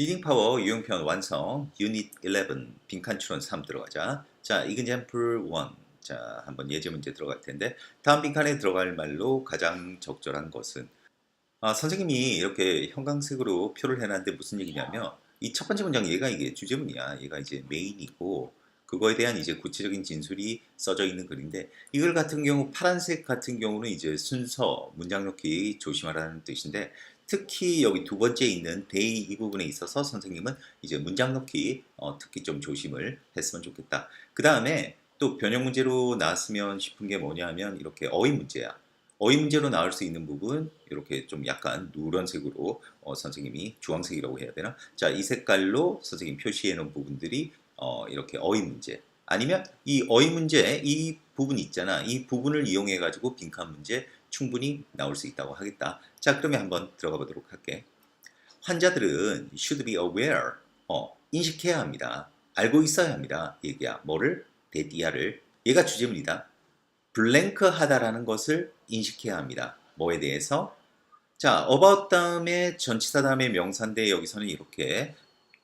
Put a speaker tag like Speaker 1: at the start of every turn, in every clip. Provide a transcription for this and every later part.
Speaker 1: 리딩 파워 유형편 완성 유닛 11 빈칸 추론 3 들어가자. 자, example 1. 자, 한번 예제 문제 들어갈 텐데 다음 빈칸에 들어갈 말로 가장 적절한 것은 선생님이 이렇게 형광색으로 표를 해놨는데 무슨 얘기냐면 이 첫 번째 문장 얘가 이게 주제문이야. 얘가 이제 메인이고 그거에 대한 이제 구체적인 진술이 써져 있는 글인데 이걸 같은 경우 파란색 같은 경우는 이제 순서 문장 넣기 조심하라는 뜻인데 특히 여기 두 번째 있는 they 이 부분에 있어서 선생님은 이제 문장 넣기 특히 좀 조심을 했으면 좋겠다. 그 다음에 또 변형 문제로 나왔으면 싶은 게 뭐냐면 이렇게 어휘 문제야. 어휘 문제로 나올 수 있는 부분 이렇게 좀 약간 누런색으로 선생님이 주황색이라고 해야 되나? 자, 이 색깔로 선생님 표시해 놓은 부분들이 이렇게 어휘 문제 아니면 이 어휘 문제 이 부분 있잖아. 이 부분을 이용해 가지고 빈칸 문제 충분히 나올 수 있다고 하겠다. 자, 그러면 한번 들어가 보도록 할게. 환자들은 should be aware 인식해야 합니다. 알고 있어야 합니다. 얘기야. 뭐를? 데디아를. 얘가 주제문이다. 블랭크 하다라는 것을 인식해야 합니다. 뭐에 대해서? 자, about 다음에 전치사 다음에 명사인데 여기서는 이렇게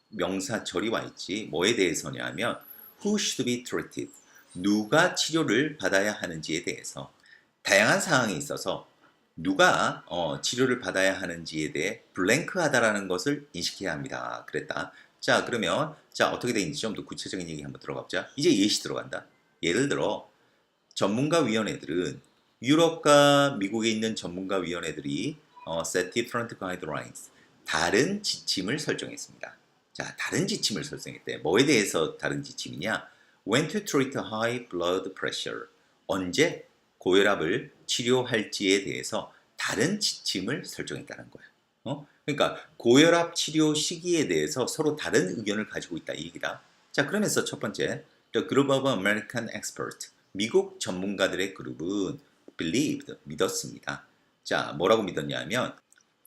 Speaker 1: 명사절이 와 있지. 뭐에 대해서냐면 who should be treated. 누가 치료를 받아야 하는지에 대해서. 다양한 상황에 있어서 누가 치료를 받아야 하는지에 대해 블랭크 하다라는 것을 인식해야 합니다. 그랬다. 자, 그러면 자, 어떻게 되는지 좀 더 구체적인 얘기 한번 들어가 보자. 이제 예시 들어간다. 예를 들어 전문가위원회들은 유럽과 미국에 있는 전문가위원회들이 set different guidelines, 다른 지침을 설정했습니다. 자, 다른 지침을 설정했대. 뭐에 대해서 다른 지침이냐? When to treat high blood pressure, 언제 고혈압을 치료할지에 대해서 다른 지침을 설정했다는 거야. 그러니까 고혈압 치료 시기에 대해서 서로 다른 의견을 가지고 있다 이 얘기다. 자, 그러면서 첫 번째, The Group of American Experts, 미국 전문가들의 그룹은 believed, 믿었습니다. 자, 뭐라고 믿었냐면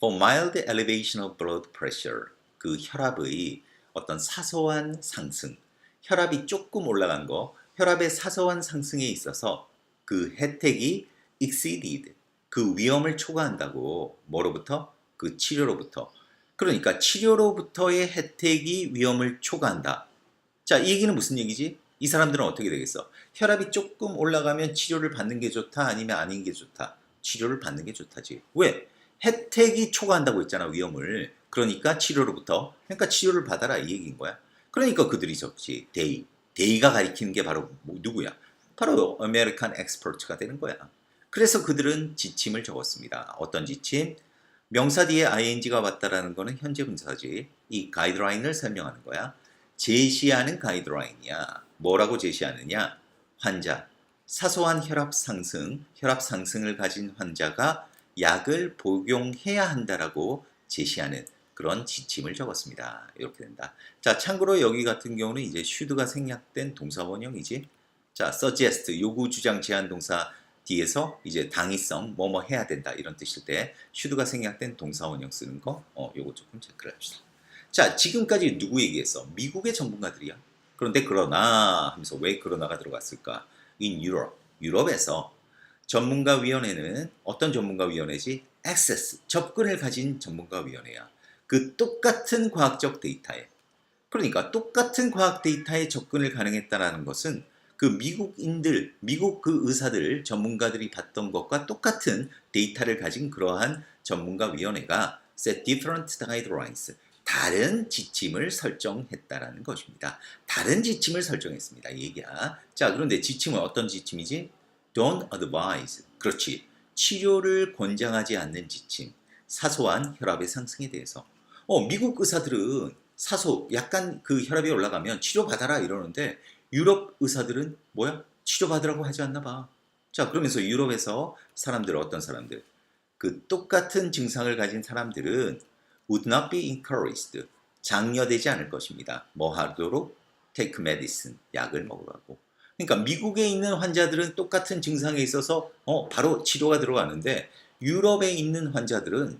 Speaker 1: for mild elevation of blood pressure, 그 혈압의 어떤 사소한 상승, 혈압이 조금 올라간 거, 혈압의 사소한 상승에 있어서 그 혜택이 exceeded, 그 위험을 초과한다고. 뭐로부터? 그 치료로부터. 그러니까 치료로부터의 혜택이 위험을 초과한다. 자, 이 얘기는 무슨 얘기지? 이 사람들은 어떻게 되겠어? 혈압이 조금 올라가면 치료를 받는 게 좋다? 아니면 아닌 게 좋다? 치료를 받는 게 좋다지. 왜? 혜택이 초과한다고 했잖아, 위험을. 그러니까 치료로부터. 그러니까 치료를 받아라 이 얘기인 거야. 그러니까 그들이 적지. 데이. 데이가 가리키는 게 바로 누구야? 바로 아메리칸 엑스퍼트가 되는 거야. 그래서 그들은 지침을 적었습니다. 어떤 지침? 명사 뒤에 ing가 왔다라는 거는 현재 분사지. 이 가이드라인을 설명하는 거야. 제시하는 가이드라인이야. 뭐라고 제시하느냐? 환자, 사소한 혈압 상승을 가진 환자가 약을 복용해야 한다라고 제시하는 그런 지침을 적었습니다. 이렇게 된다. 자, 참고로 여기 같은 경우는 이제 should가 생략된 동사 원형이지. 자, suggest, 요구, 주장, 제안 동사 뒤에서 이제 당위성, 뭐뭐 해야 된다 이런 뜻일 때 should가 생략된 동사 원형 쓰는 거, 요거 조금 체크를 합시다. 자, 지금까지 누구 얘기했어? 미국의 전문가들이야. 그런데 그러나 하면서 왜 그러나가 들어갔을까? In Europe, 유럽에서 전문가위원회는 어떤 전문가위원회지? Access, 접근을 가진 전문가위원회야. 그 똑같은 과학적 데이터에. 그러니까 똑같은 과학 데이터에 접근을 가능했다는 것은 그 미국인들, 미국 그 의사들, 전문가들이 봤던 것과 똑같은 데이터를 가진 그러한 전문가위원회가 set different guidelines, 다른 지침을 설정했다라는 것입니다. 다른 지침을 설정했습니다. 이 얘기야. 자, 그런데 지침은 어떤 지침이지? Don't advise. 그렇지. 치료를 권장하지 않는 지침. 사소한 혈압의 상승에 대해서. 미국 의사들은 약간 그 혈압이 올라가면 치료받아라 이러는데 유럽 의사들은 뭐야? 치료받으라고 하지 않나 봐. 자, 그러면서 유럽에서 어떤 사람들? 그 똑같은 증상을 가진 사람들은 would not be encouraged. 장려되지 않을 것입니다. 뭐 하도록? take medicine. 약을 먹으라고. 그러니까 미국에 있는 환자들은 똑같은 증상에 있어서 바로 치료가 들어가는데 유럽에 있는 환자들은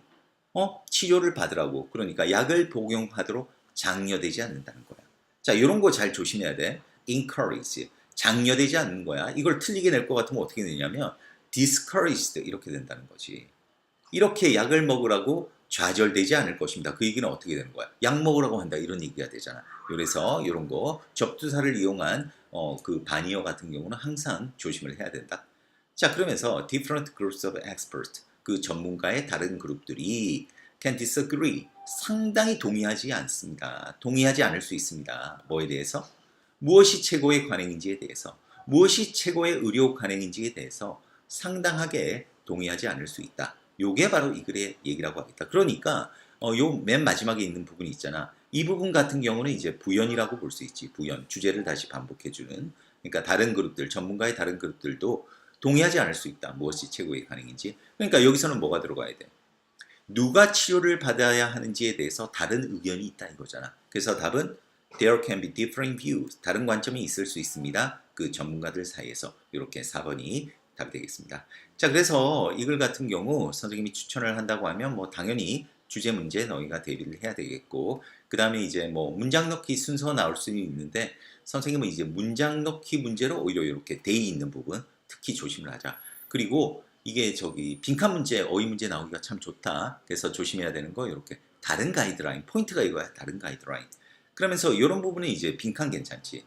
Speaker 1: 치료를 받으라고. 그러니까 약을 복용하도록 장려되지 않는다는 거야. 자, 이런 거 잘 조심해야 돼. encourage. 장려되지 않는 거야. 이걸 틀리게 낼 것 같으면 어떻게 되냐면 discouraged 이렇게 된다는 거지. 이렇게 약을 먹으라고 좌절되지 않을 것입니다. 그 얘기는 어떻게 되는 거야? 약 먹으라고 한다 이런 얘기가 되잖아. 그래서 이런 거 접두사를 이용한 그 반의어 같은 경우는 항상 조심을 해야 된다. 자, 그러면서 different groups of experts 그 전문가의 다른 그룹들이 can disagree 상당히 동의하지 않습니다. 동의하지 않을 수 있습니다. 뭐에 대해서? 무엇이 최고의 관행인지에 대해서, 무엇이 최고의 의료 관행인지에 대해서 상당하게 동의하지 않을 수 있다. 요게 바로 이 글의 얘기라고 하겠다. 그러니까 요 맨 마지막에 있는 부분이 있잖아. 이 부분 같은 경우는 이제 부연이라고 볼 수 있지. 부연, 주제를 다시 반복해주는. 그러니까 다른 그룹들, 전문가의 다른 그룹들도 동의하지 않을 수 있다. 무엇이 최고의 관행인지. 그러니까 여기서는 뭐가 들어가야 돼? 누가 치료를 받아야 하는지에 대해서 다른 의견이 있다 이거잖아. 그래서 답은 There can be different views. 다른 관점이 있을 수 있습니다. 그 전문가들 사이에서. 이렇게 4번이 답이 되겠습니다. 자, 그래서 이글 같은 경우 선생님이 추천을 한다고 하면 뭐 당연히 주제 문제 너희가 대비를 해야 되겠고, 그 다음에 이제 뭐 문장 넣기 순서 나올 수는 있는데 선생님은 이제 문장 넣기 문제로 오히려 이렇게 돼 있는 부분 특히 조심을 하자. 그리고 이게 저기 빈칸 문제, 어휘 문제 나오기가 참 좋다. 그래서 조심해야 되는 거 이렇게 다른 가이드라인, 포인트가 이거야. 다른 가이드라인. 그러면서 이런 부분은 이제 빈칸 괜찮지.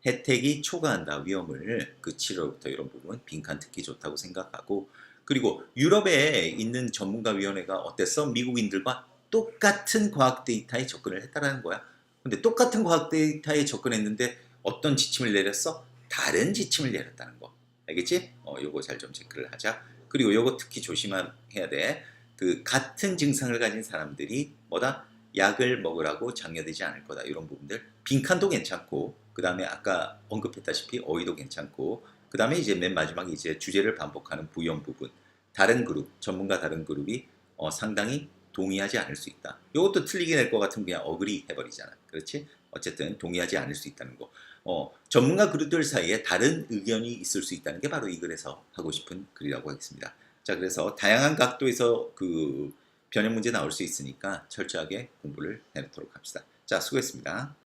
Speaker 1: 혜택이 초과한다 위험을 그 치료부터 이런 부분 빈칸 특히 좋다고 생각하고, 그리고 유럽에 있는 전문가위원회가 어땠어? 미국인들과 똑같은 과학 데이터에 접근을 했다라는 거야. 근데 똑같은 과학 데이터에 접근했는데 어떤 지침을 내렸어? 다른 지침을 내렸다는 거. 알겠지? 요거 잘 좀 체크를 하자. 그리고 요거 특히 조심해야 돼. 그 같은 증상을 가진 사람들이 뭐다? 약을 먹으라고 장려되지 않을 거다. 이런 부분들. 빈칸도 괜찮고, 그 다음에 아까 언급했다시피 어휘도 괜찮고, 그 다음에 이제 맨 마지막에 이제 주제를 반복하는 부연 부분. 다른 그룹, 전문가 다른 그룹이 상당히 동의하지 않을 수 있다. 이것도 틀리게 될 것 같으면 그냥 어그리 해버리잖아. 그렇지? 어쨌든 동의하지 않을 수 있다는 거. 전문가 그룹들 사이에 다른 의견이 있을 수 있다는 게 바로 이 글에서 하고 싶은 글이라고 하겠습니다. 자, 그래서 다양한 각도에서 그 변형 문제 나올 수 있으니까 철저하게 공부를 해놓도록 합시다. 자, 수고했습니다.